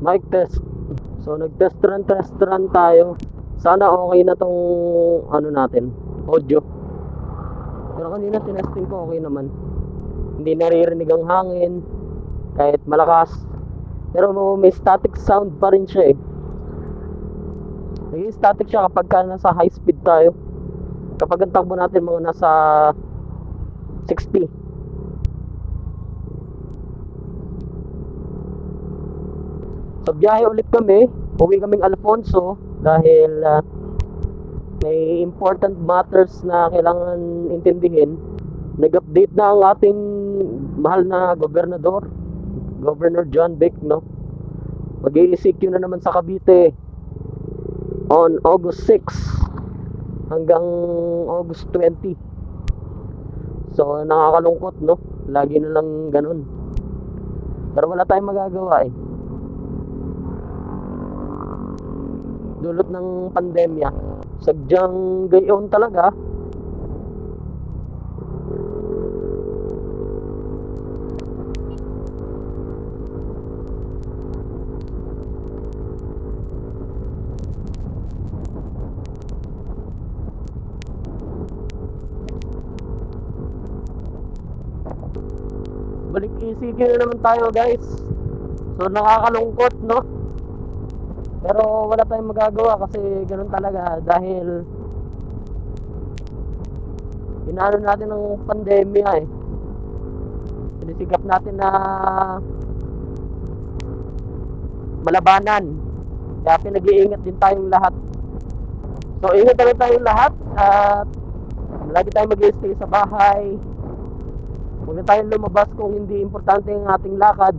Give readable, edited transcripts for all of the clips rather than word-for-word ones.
Mic test. So test run tayo. Sana okay na tong ano natin, audio. Pero kanina tinesting ko, okay naman. Hindi naririnig ang hangin kahit malakas. Pero may static sound pa rin siya eh. Naging static siya kapag nasa high speed tayo. Kapag ang takbo natin mga nasa 60. So biyahe ulit kami. Uwi kaming Alfonso dahil may important matters na kailangan intindihin. Nag-update na ang ating mahal na gobernador, Governor John Vic, no? Mag-i-ECQ na naman sa Cavite on August 6 hanggang August 20. So nakakalungkot, no? Lagi na lang ganun. Pero wala tayong magagawa eh. Dulot ng pandemya. Sadyang gayon talaga. Balik ECQ na naman tayo, guys. So nakakalungkot, no? Pero wala tayong magagawa kasi ganun talaga dahil inaano natin ng pandemya eh. Sinisikap natin na malabanan. Kaya pinag-iingat din tayong lahat. So ingat na tayong lahat at lagi tayong mag-i-stay sa bahay. Huwag na tayong lumabas kung hindi importante ang ating lakad.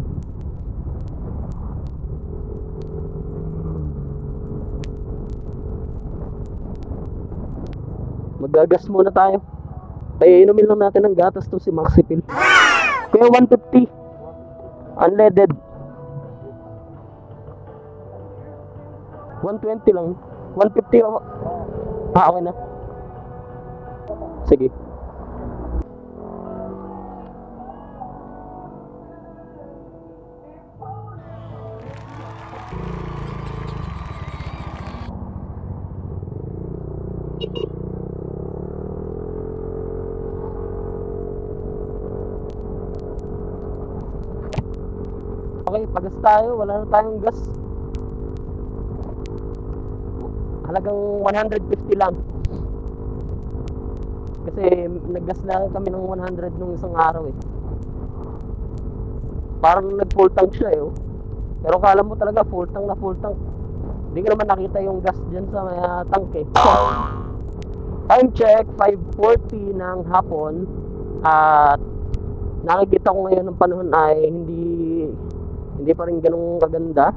Magagas muna tayo. Kaya inumin lang natin ng gatas to si Maxipil. Kaya 150 unleaded. 120 lang. 150 ako. Okay na. Sige. Okay, pagas tayo. Wala na tayong gas. Halagang 150 lang. Kasi naggas na kami ng 100 nung isang araw eh. Parang nag full tank siya eh. Pero kala mo talaga full tank na full tank. Hindi ko naman nakita yung gas dyan sa tank eh. Time check, 5:40 ng hapon. At nakikita ko ngayon ng panahon ay hindi pa rin ganun kaganda.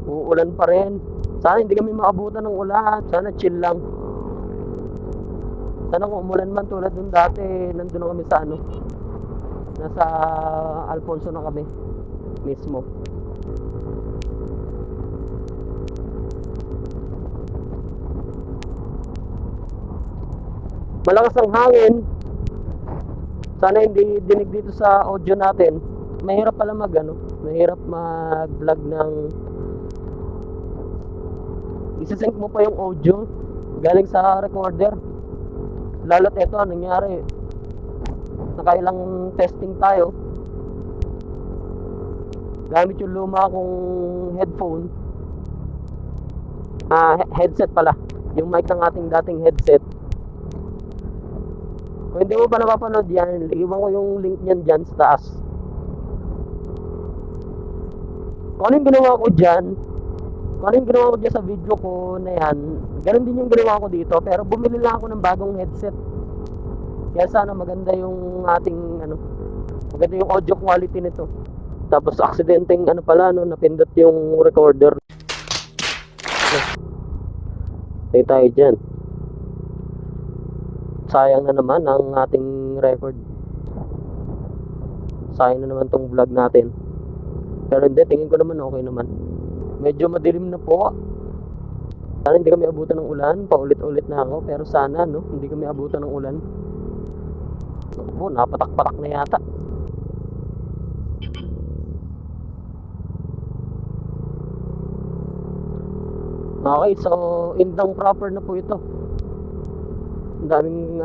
Uulan pa rin. Sana hindi kami maabutan ng ulan. Sana chill lang. Sana kung umulan man tulad nung dati, nandun na kami sa nasa Alfonso na kami mismo. Malakas ang hangin. Sana hindi dinig dito sa audio natin. Mahirap pala mahirap mag-vlog ng isasync mo pa yung audio galing sa recorder. Lalo't ito, nangyari nakailang testing tayo gamit yung luma kong headphone, headset pala, yung mic ng ating dating headset. Kung hindi mo pa napapanood yan, iwan ko yung link nyan dyan sa taas. Kung ano yung ginawa ko dyan, sa video ko na yan, ganun din yung ginawa ko dito, pero bumili lang ako ng bagong headset. Kaya sana maganda yung ating maganda yung audio quality nito. Tapos aksidenteng napindot yung recorder. Stay tayo dyan. Sayang na naman ang ating record. Sayang na naman tong vlog natin. Pero hindi, tingin ko naman okay naman. Medyo madilim na po. Sana hindi kami abutan ng ulan. Paulit-ulit na ako. Pero sana hindi kami abutan ng ulan. Napatak-patak na yata. Okay, so Indang proper na po ito. Ang daming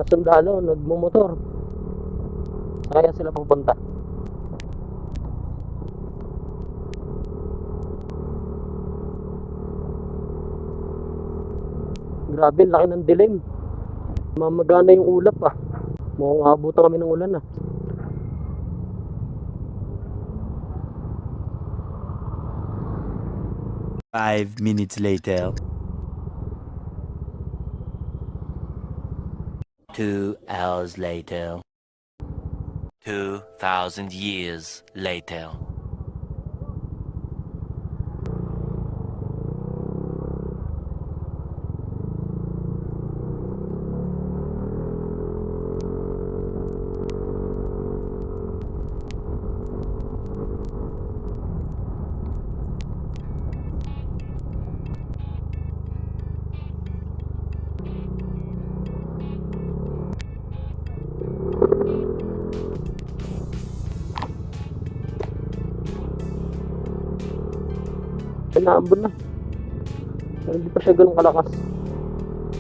sundalo nagmumotor. Kaya sila pupunta. Grabe, laki ng dilim. Mamagana yung ulap ah. Mukhang abutan kami ng ulan ah. Five minutes later. 2 hours later. 2,000 years later. Naambon na. Pero hindi pa siya ganun kalakas.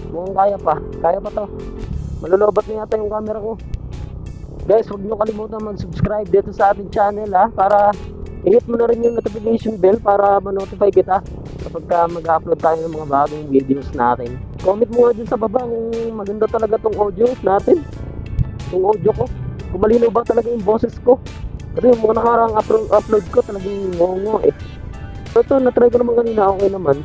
Mukhang kaya pa. Kaya pa to. Malulobot na yata yung camera ko. Guys, huwag nyo kalimutan mag-subscribe dito sa ating channel ha. Para i-hit mo na rin yung notification bell para ma-notify kita kapag mag-upload tayo ng mga bagong videos natin. Comment mo nga dyan sa baba kung maganda talaga tong audio natin. Yung audio ko. Kung malinaw ba talaga yung boses ko. Kasi yung mga nakarang upload ko talagang ngongo eh. So ito, na-try ko naman kanina, okay naman.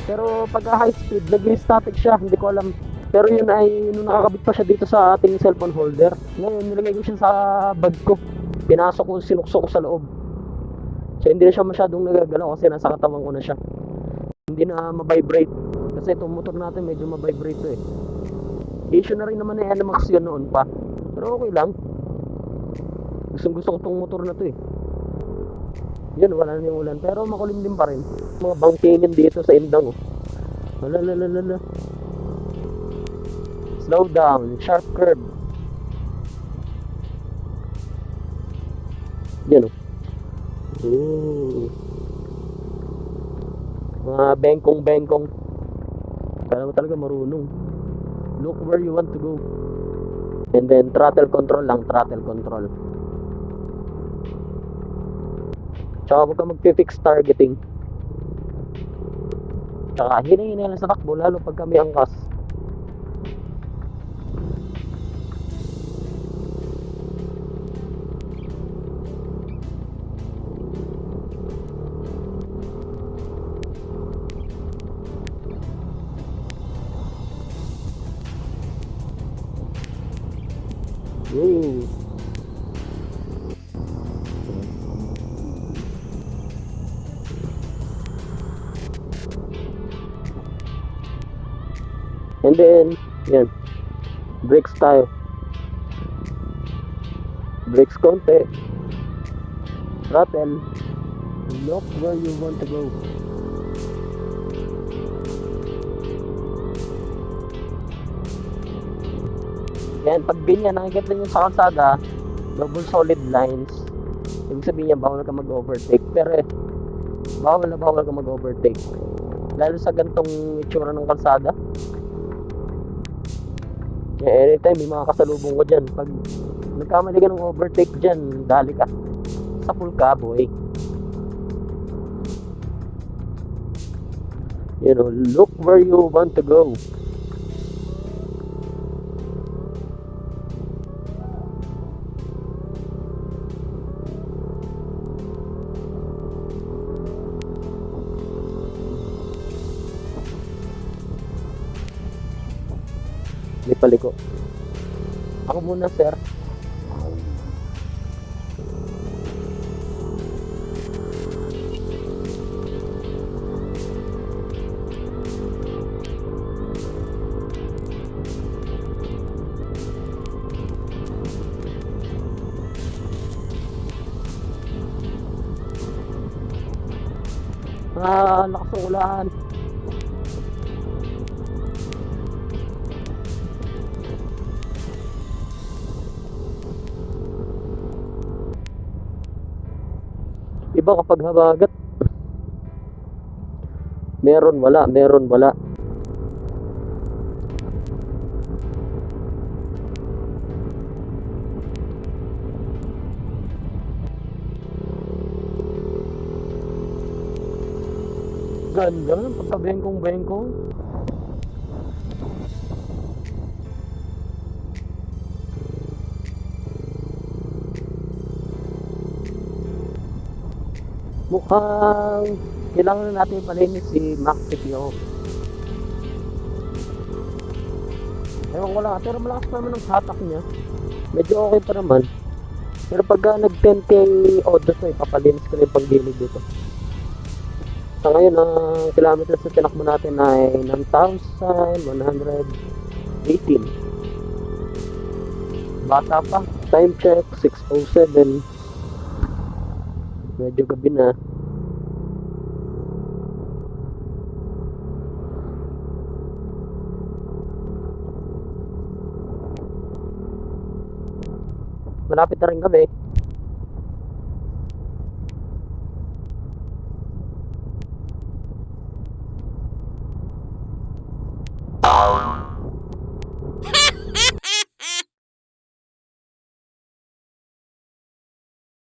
Pero pag high speed, nag-static siya, hindi ko alam. Pero yun ay, nung nakakabit pa siya dito sa ating cellphone holder. Ngayon, nilagay ko siya sa bag ko. Pinasok ko, sinukso ko sa loob. So hindi na siya masyadong nagagalaw kasi nasa katawan ko na siya. Hindi na ma-vibrate. Kasi itong motor natin medyo ma-vibrate to eh. Issue na rin naman na NMAX yun noon pa. Pero okay lang. Gusto ko itong motor na to eh. Yun, wala na yung ulan. Pero makulim din pa rin. Mga bangkinin dito sa Indang. Lalalala. Slow down. Sharp curve. Yan o. Mga bengkong-bengkong. Kaya mo talaga marunong. Look where you want to go. And then throttle control lang. Throttle control. Tsaka huwag ka mag-fix targeting. Tsaka hinay-hinay lang sa takbo lalo pag kami angkas. Woo. And then, yan. Brakes tayo. Brakes konti. Throttle. Look where you want to go. Yan, pag ganyan, nakikita nyo sa kalsada, double solid lines. Ibig sabihin niya, bawal ka mag-overtake. Pero bawal ka mag-overtake. Lalo sa gantong itsura ng kalsada. Anytime may mga kasalubong ko dyan. Pag nagkamali ka ng overtake dyan, dali ka. Sapul ka, boy. You know, look where you want to go. May paliko. Ako muna, sir. Lakas ng ulan. Iba kapag habagat. Meron, wala, meron, wala. Ganda, pagka-bengkong-bengkong. Mukhang kailangan na natin palinis si Max CPO. Ewan ko lang, pero malakas naman ang hatak niya. Medyo okay pa naman. Pero pagka nag 10k odos na, ipapalinis ko na yung paggilid dito. Sa ngayon, ang kilometers na tinakbo natin ay 9,118. Bata pa. Time check, 6:07. Medyo gabi na. Malapit na rin gabi.